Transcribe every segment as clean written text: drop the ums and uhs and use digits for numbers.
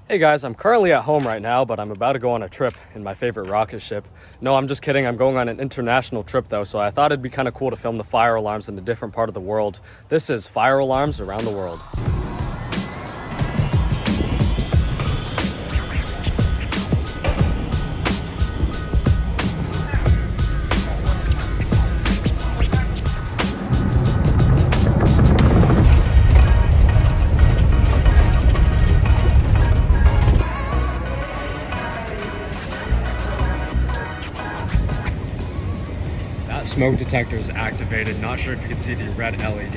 Hey guys, I'm currently at home right now, but I'm about to go on a trip in my favorite rocket ship. No, I'm just kidding. I'm going on an international trip though, so I thought it'd be kind of cool to film the fire alarms in a different part of the world. This is fire alarms around the world. That smoke detector is activated. Not sure if you can see the red LED.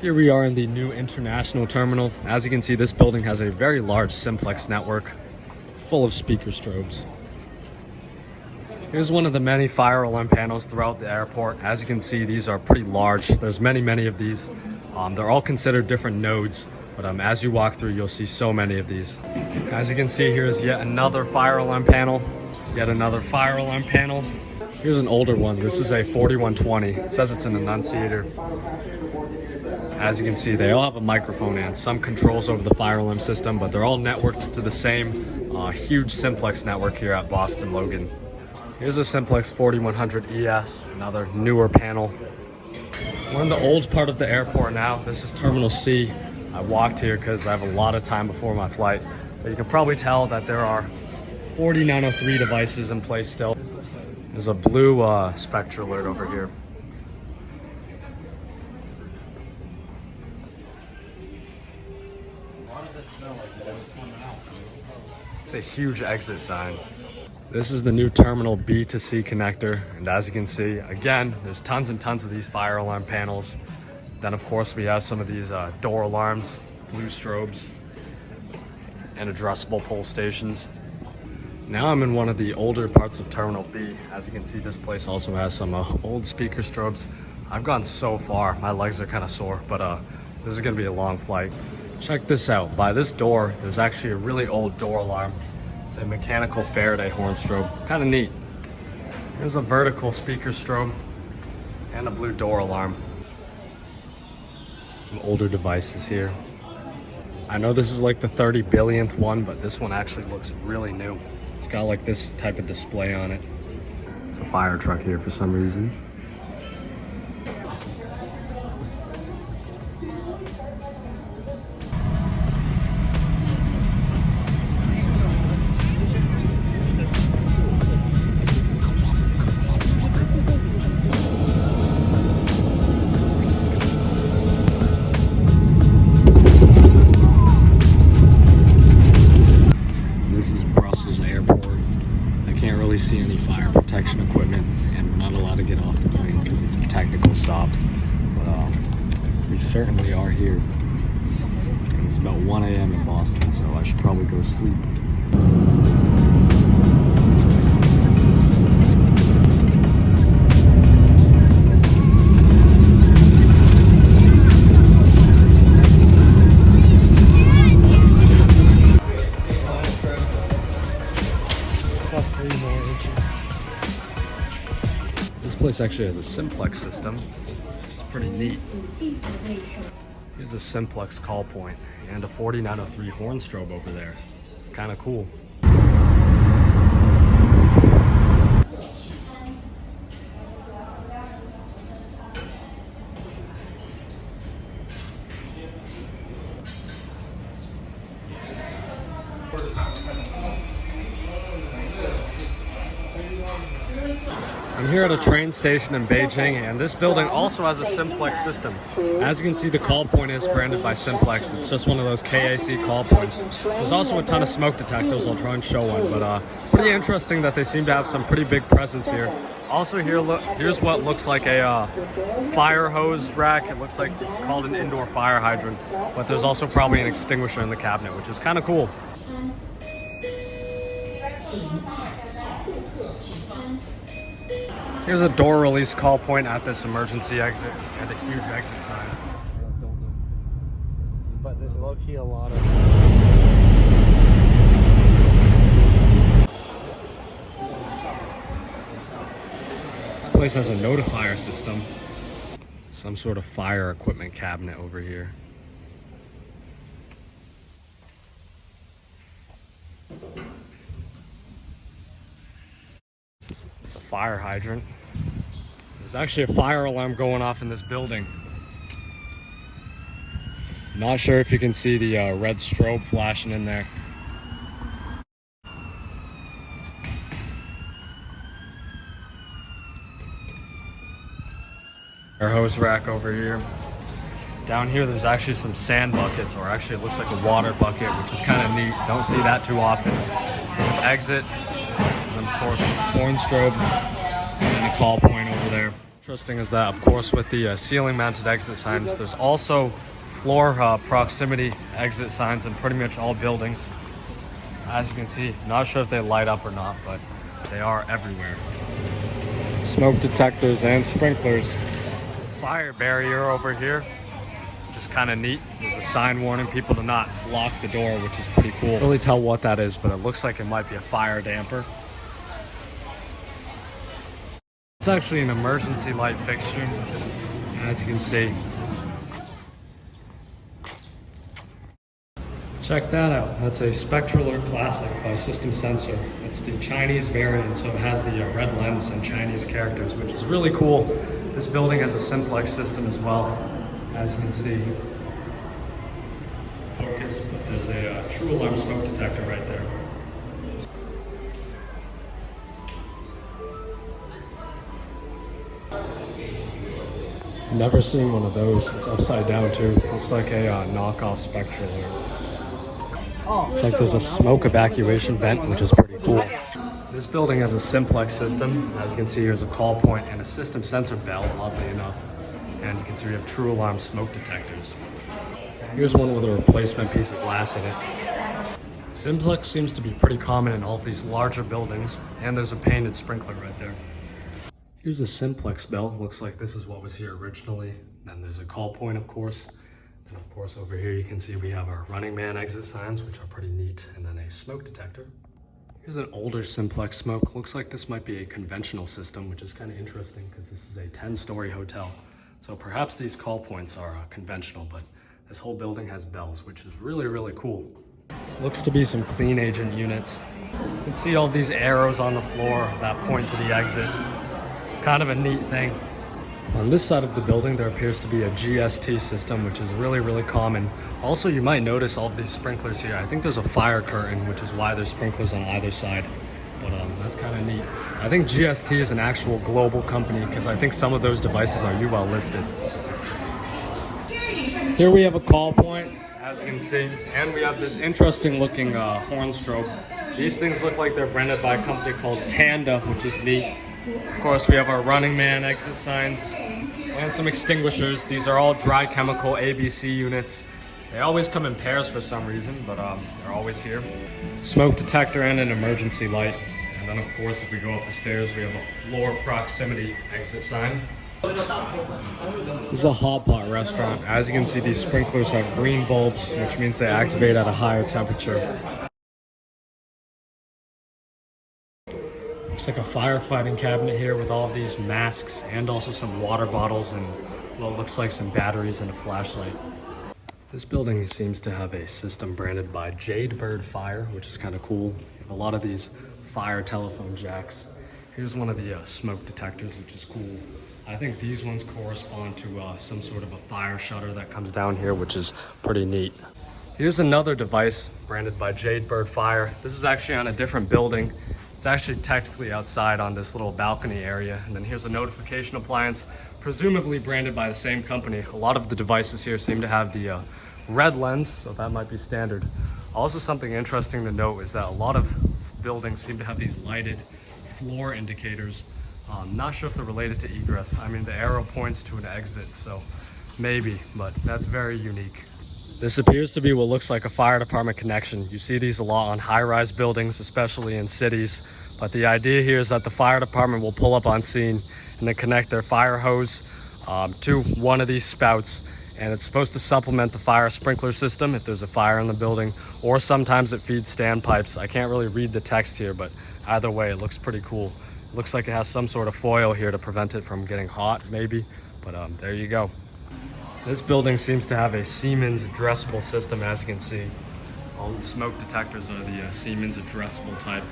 Here we are in the new international terminal. As you can see, this building has a very large simplex network full of speaker strobes. Here's one of the many fire alarm panels throughout the airport. As you can see, these are pretty large. There's many of these. They're all considered different nodes, but as you walk through, you'll see so many of these. As you can see, here's yet another fire alarm panel. Yet another fire alarm panel. Here's an older one. This is a 4120. It says it's an annunciator. As you can see, they all have a microphone and some controls over the fire alarm system, but they're all networked to the same huge simplex network here at Boston Logan. Here's a simplex 4100 ES, another newer panel. We're in the old part of the airport now. This is Terminal C. I walked here because I have a lot of time before my flight, but you can probably tell that there are 40 903 devices in place still. There's a blue Spectre alert over here. It's a huge exit sign. This is the new Terminal B to C connector, and as you can see, again, there's tons and tons of these fire alarm panels. Then of course we have some of these door alarms, blue strobes, and addressable pull stations. Now I'm in one of the older parts of Terminal B. As you can see, this place also has some old speaker strobes. I've gone so far, my legs are kind of sore, but this is gonna be a long flight. Check this out. By this door, there's actually a really old door alarm. It's a mechanical Faraday horn strobe. Kind of neat. Here's a vertical speaker strobe and a blue door alarm. Some older devices here. I know this is like the 30 billionth one, but this one actually looks really new. It's got like this type of display on it. It's a fire truck here for some reason. See any fire protection equipment, and we're not allowed to get off the plane because it's a technical stop, but we certainly are here, and it's about 1 a.m. in Boston, so I should probably go to sleep. Plus 3 more inches. This place actually has a simplex system. It's pretty neat. Here's a simplex call point and a 4903 horn strobe over there. It's kind of cool. I'm here at a train station in Beijing, and this building also has a simplex system. As you can see, the call point is branded by Simplex. It's just one of those KAC call points. There's also a ton of smoke detectors. I'll try and show one, but pretty interesting that they seem to have some pretty big presence here. Also here, look, here's what looks like a fire hose rack. It looks like it's called an indoor fire hydrant, but there's also probably an extinguisher in the cabinet, which is kind of cool. Here's a door release call point at this emergency exit and a huge exit sign. But there's low-key a lot of... This place has a notifier system. Some sort of fire equipment cabinet over here. It's a fire hydrant. There's actually a fire alarm going off in this building. Not sure if you can see the red strobe flashing in there. Our hose rack over here. Down here there's actually some sand buckets, or actually it looks like a water bucket, which is kind of neat. Don't see that too often. There's an exit, and then of course a horn strobe, and then a call point over there. Interesting is that, of course, with the ceiling mounted exit signs, there's also floor proximity exit signs in pretty much all buildings. As you can see, not sure if they light up or not, but they are everywhere. Smoke detectors and sprinklers. Fire barrier over here, which is kind of neat. There's a sign warning people to not lock the door, which is pretty cool. Can't really tell what that is, but it looks like it might be a fire damper. It's actually an emergency light fixture, as you can see. Check that out. That's a Spectral or Classic by System Sensor. It's the Chinese variant, so it has the red lens and Chinese characters, which is really cool. This building has a simplex system as well, as you can see. Focus, but there's a true alarm smoke detector right there. Never seen one of those. It's upside down too. Looks like a knockoff Spectral. It's like there's a smoke evacuation vent, which is pretty cool. This building has a simplex system. As you can see, here's a call point and a system sensor bell, oddly enough. And you can see we have true alarm smoke detectors. Here's one with a replacement piece of glass in it. Simplex seems to be pretty common in all of these larger buildings, and there's a painted sprinkler right there. Here's a simplex bell. Looks like this is what was here originally. Then there's a call point, of course. And of course, over here you can see we have our running man exit signs, which are pretty neat, and then a smoke detector. Here's an older simplex smoke. Looks like this might be a conventional system, which is kind of interesting because this is a 10-story hotel. So perhaps these call points are conventional, but this whole building has bells, which is really, really cool. Looks to be some clean agent units. You can see all these arrows on the floor that point to the exit. Kind of a neat thing. On this side of the building, there appears to be a GST system, which is really, really common. Also, you might notice all of these sprinklers here. I think there's a fire curtain, which is why there's sprinklers on either side. But that's kind of neat. I think GST is an actual global company because I think some of those devices are UL listed. Here we have a call point, as you can see, and we have this interesting looking horn strobe. These things look like they're branded by a company called Tanda, which is neat. Of course, we have our running man exit signs and some extinguishers. These are all dry chemical ABC units. They always come in pairs for some reason, but they're always here. Smoke detector and an emergency light. And then of course, if we go up the stairs, we have a floor proximity exit sign. This is a hot pot restaurant. As you can see, these sprinklers have green bulbs, which means they activate at a higher temperature. Looks like a firefighting cabinet here with all of these masks and also some water bottles and what looks like some batteries and a flashlight. This building seems to have a system branded by Jadebird Fire, which is kind of cool. You have a lot of these fire telephone jacks. Here's one of the smoke detectors, which is cool. I think these ones correspond to some sort of a fire shutter that comes down here, which is pretty neat. Here's another device branded by Jadebird Fire. This is actually on a different building. It's actually technically outside on this little balcony area. And then here's a notification appliance, presumably branded by the same company. A lot of the devices here seem to have the red lens, so that might be standard. Also, something interesting to note is that a lot of buildings seem to have these lighted floor indicators. Not sure if they're related to egress. I mean, the arrow points to an exit, so maybe, but that's very unique. This appears to be what looks like a fire department connection. You see these a lot on high-rise buildings, especially in cities. But the idea here is that the fire department will pull up on scene and then connect their fire hose to one of these spouts. And it's supposed to supplement the fire sprinkler system if there's a fire in the building, or sometimes it feeds standpipes. I can't really read the text here, but either way, it looks pretty cool. It looks like it has some sort of foil here to prevent it from getting hot, maybe. But there you go. This building seems to have a Siemens addressable system, as you can see. All the smoke detectors are the Siemens addressable type.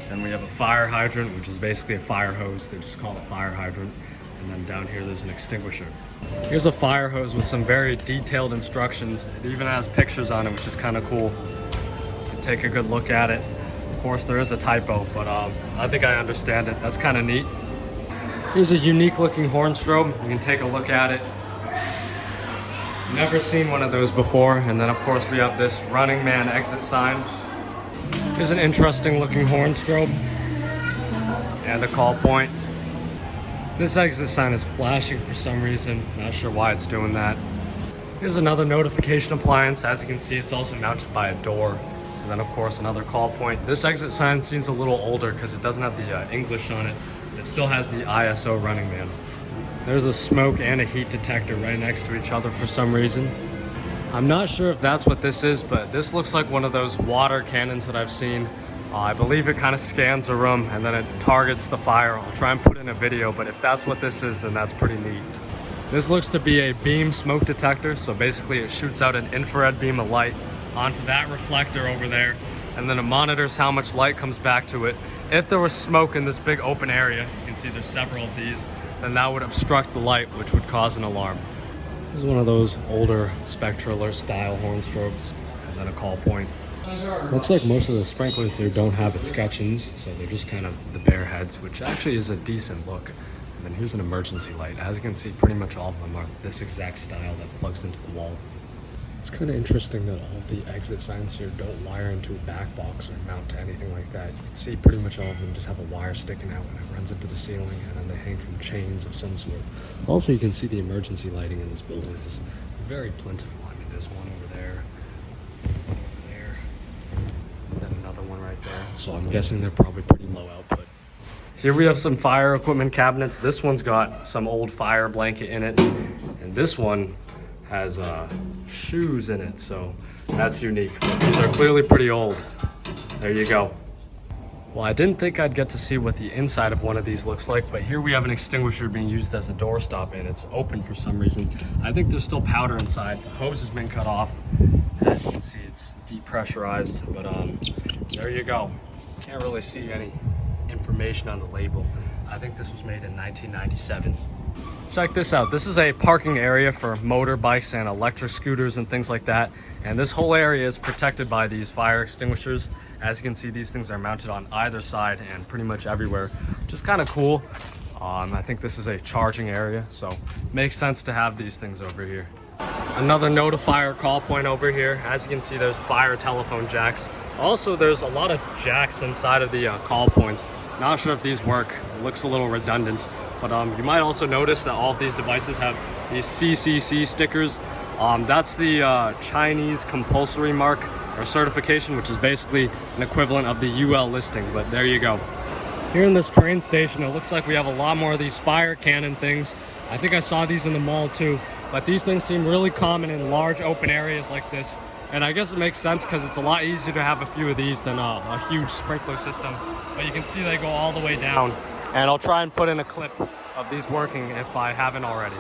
Then we have a fire hydrant, which is basically a fire hose. They just call it fire hydrant. And then down here, there's an extinguisher. Here's a fire hose with some very detailed instructions. It even has pictures on it, which is kind of cool. You can take a good look at it. Of course, there is a typo, but I think I understand it. That's kind of neat. Here's a unique looking horn strobe. You can take a look at it. Never seen one of those before. And then of course we have this running man exit sign. Here's an interesting looking horn strobe and a call point. This exit sign is flashing for some reason. Not sure why it's doing that. Here's another notification appliance. As you can see, it's also mounted by a door. And then of course another call point. This exit sign seems a little older because it doesn't have the English on it. It still has the ISO running man. There's a smoke and a heat detector right next to each other for some reason. I'm not sure if that's what this is, but this looks like one of those water cannons that I've seen. I believe it kind of scans a room and then it targets the fire. I'll try and put in a video, but if that's what this is, then that's pretty neat. This looks to be a beam smoke detector. So basically it shoots out an infrared beam of light onto that reflector over there, and then it monitors how much light comes back to it. If there was smoke in this big open area, you can see there's several of these, then that would obstruct the light, which would cause an alarm. This is one of those older spectraler style horn strobes, and then a call point. Looks like most of the sprinklers here don't have escutcheons, so they're just kind of the bare heads, which actually is a decent look. And then here's an emergency light. As you can see, pretty much all of them are this exact style that plugs into the wall. It's kind of interesting that all of the exit signs here don't wire into a back box or mount to anything like that. You can see pretty much all of them just have a wire sticking out and it runs into the ceiling, and then they hang from chains of some sort. Also, you can see the emergency lighting in this building is very plentiful. I mean, there's one over there, and then another one right there. So I'm guessing they're probably pretty low output. Here we have some fire equipment cabinets. This one's got some old fire blanket in it, and this one has shoes in it, so that's unique. But these are clearly pretty old. There you go. Well, I didn't think I'd get to see what the inside of one of these looks like, but here we have an extinguisher being used as a doorstop, and it's open for some reason. I think there's still powder inside. The hose has been cut off. As you can see, it's depressurized, but there you go. Can't really see any information on the label. I think this was made in 1997. Check this out. This is a parking area for motorbikes and electric scooters and things like that. And this whole area is protected by these fire extinguishers. As you can see, these things are mounted on either side and pretty much everywhere, which is kind of cool. I think this is a charging area, so makes sense to have these things over here. Another notifier call point over here. As you can see, there's fire telephone jacks. Also, there's a lot of jacks inside of the call points. Not sure if these work. It looks a little redundant. But you might also notice that all of these devices have these CCC stickers. That's the Chinese compulsory mark or certification, which is basically an equivalent of the UL listing, but there you go. Here in this train station, it looks like we have a lot more of these fire cannon things. I think I saw these in the mall too, but these things seem really common in large open areas like this. And I guess it makes sense because it's a lot easier to have a few of these than a huge sprinkler system. But you can see they go all the way down. And I'll try and put in a clip of these working if I haven't already.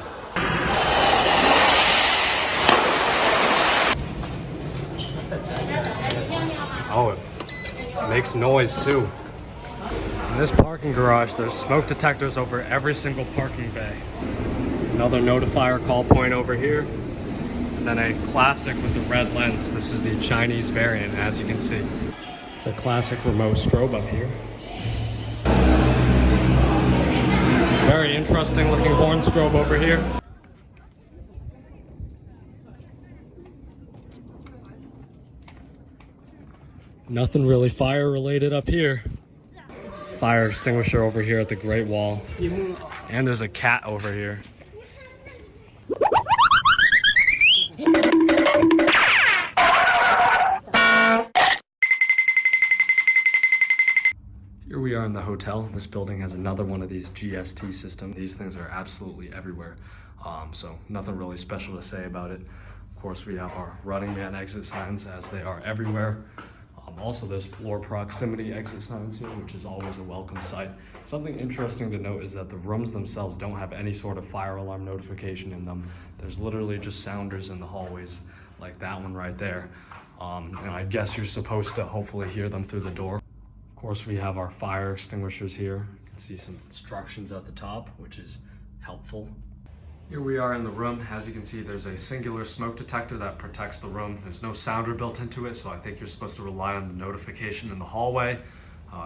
Oh, it makes noise too. In this parking garage, there's smoke detectors over every single parking bay. Another notifier call point over here. And then a classic with the red lens. This is the Chinese variant, as you can see. It's a classic remote strobe up here. Very interesting looking horn strobe over here. Nothing really fire related up here. Fire extinguisher over here at the Great Wall. And there's a cat over here. Here we are in the hotel. This building has another one of these GST systems. These things are absolutely everywhere. So nothing really special to say about it. Of course, we have our running man exit signs as they are everywhere. Also, there's floor proximity exit signs here, which is always a welcome sight. Something interesting to note is that the rooms themselves don't have any sort of fire alarm notification in them. There's literally just sounders in the hallways, like that one right there. And I guess you're supposed to hopefully hear them through the door. Of course, we have our fire extinguishers here. You can see some instructions at the top, which is helpful. Here we are in the room. As you can see, there's a singular smoke detector that protects the room. There's no sounder built into it, so I think you're supposed to rely on the notification in the hallway.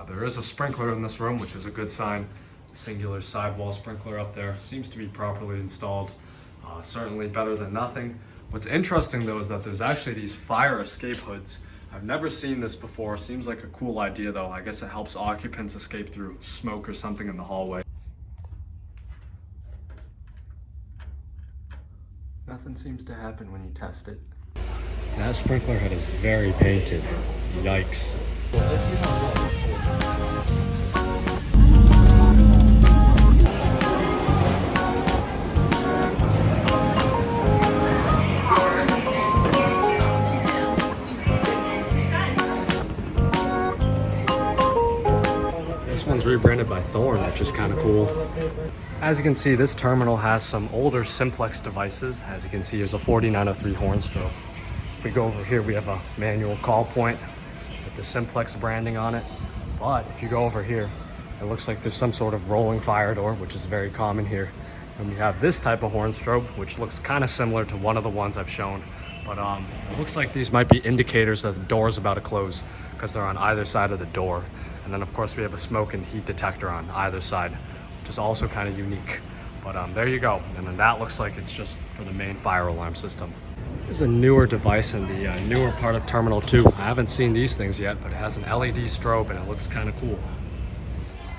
There is a sprinkler in this room, which is a good sign. Singular sidewall sprinkler up there seems to be properly installed. Certainly better than nothing. What's interesting though is that there's actually these fire escape hoods. I've never seen this before. Seems like a cool idea though. I guess it helps occupants escape through smoke or something in the hallway. Nothing seems to happen when you test it. That sprinkler head is very painted. Yikes. This one's rebranded by Thorn, which is kind of cool. As you can see, this terminal has some older simplex devices. As you can see, there's a 4903 horn strobe. If we go over here, we have a manual call point with the simplex branding on it. But if you go over here, it looks like there's some sort of rolling fire door, which is very common here. And we have this type of horn strobe, which looks kind of similar to one of the ones I've shown. But it looks like these might be indicators that the door is about to close because they're on either side of the door. And then of course we have a smoke and heat detector on either side, which is also kind of unique. But there you go. And then that looks like it's just for the main fire alarm system. There's a newer device in the newer part of Terminal 2. I haven't seen these things yet, but it has an LED strobe and it looks kind of cool.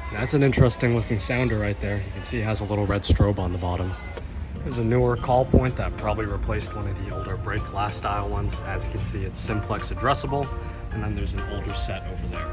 And that's an interesting looking sounder right there. You can see it has a little red strobe on the bottom. There's a newer call point that probably replaced one of the older break glass style ones. As you can see, it's simplex addressable. And then there's an older set over there.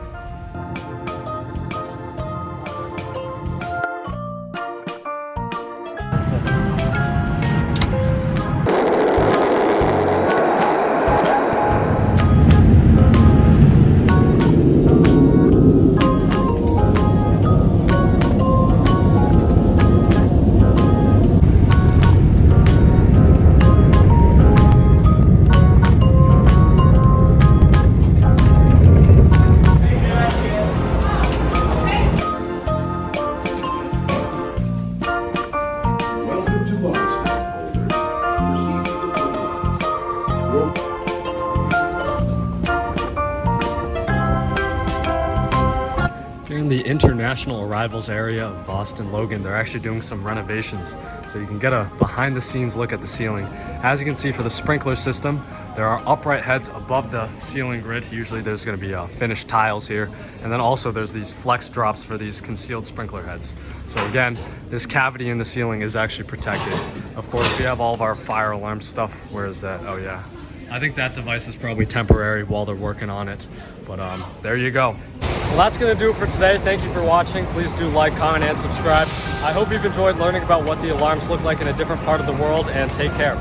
In the international arrivals area of Boston Logan, they're actually doing some renovations, so you can get a behind the scenes look at the ceiling. As you can see, for the sprinkler system, there are upright heads above the ceiling grid. Usually there's going to be finished tiles here, and then also there's these flex drops for these concealed sprinkler heads. So again, this cavity in the ceiling is actually protected. Of course, we have all of our fire alarm stuff. Where is that? Oh yeah, I think that device is probably temporary while they're working on it, but there you go. Well, that's going to do it for today. Thank you for watching. Please do like, comment, and subscribe. I hope you've enjoyed learning about what the alarms look like in a different part of the world, and take care.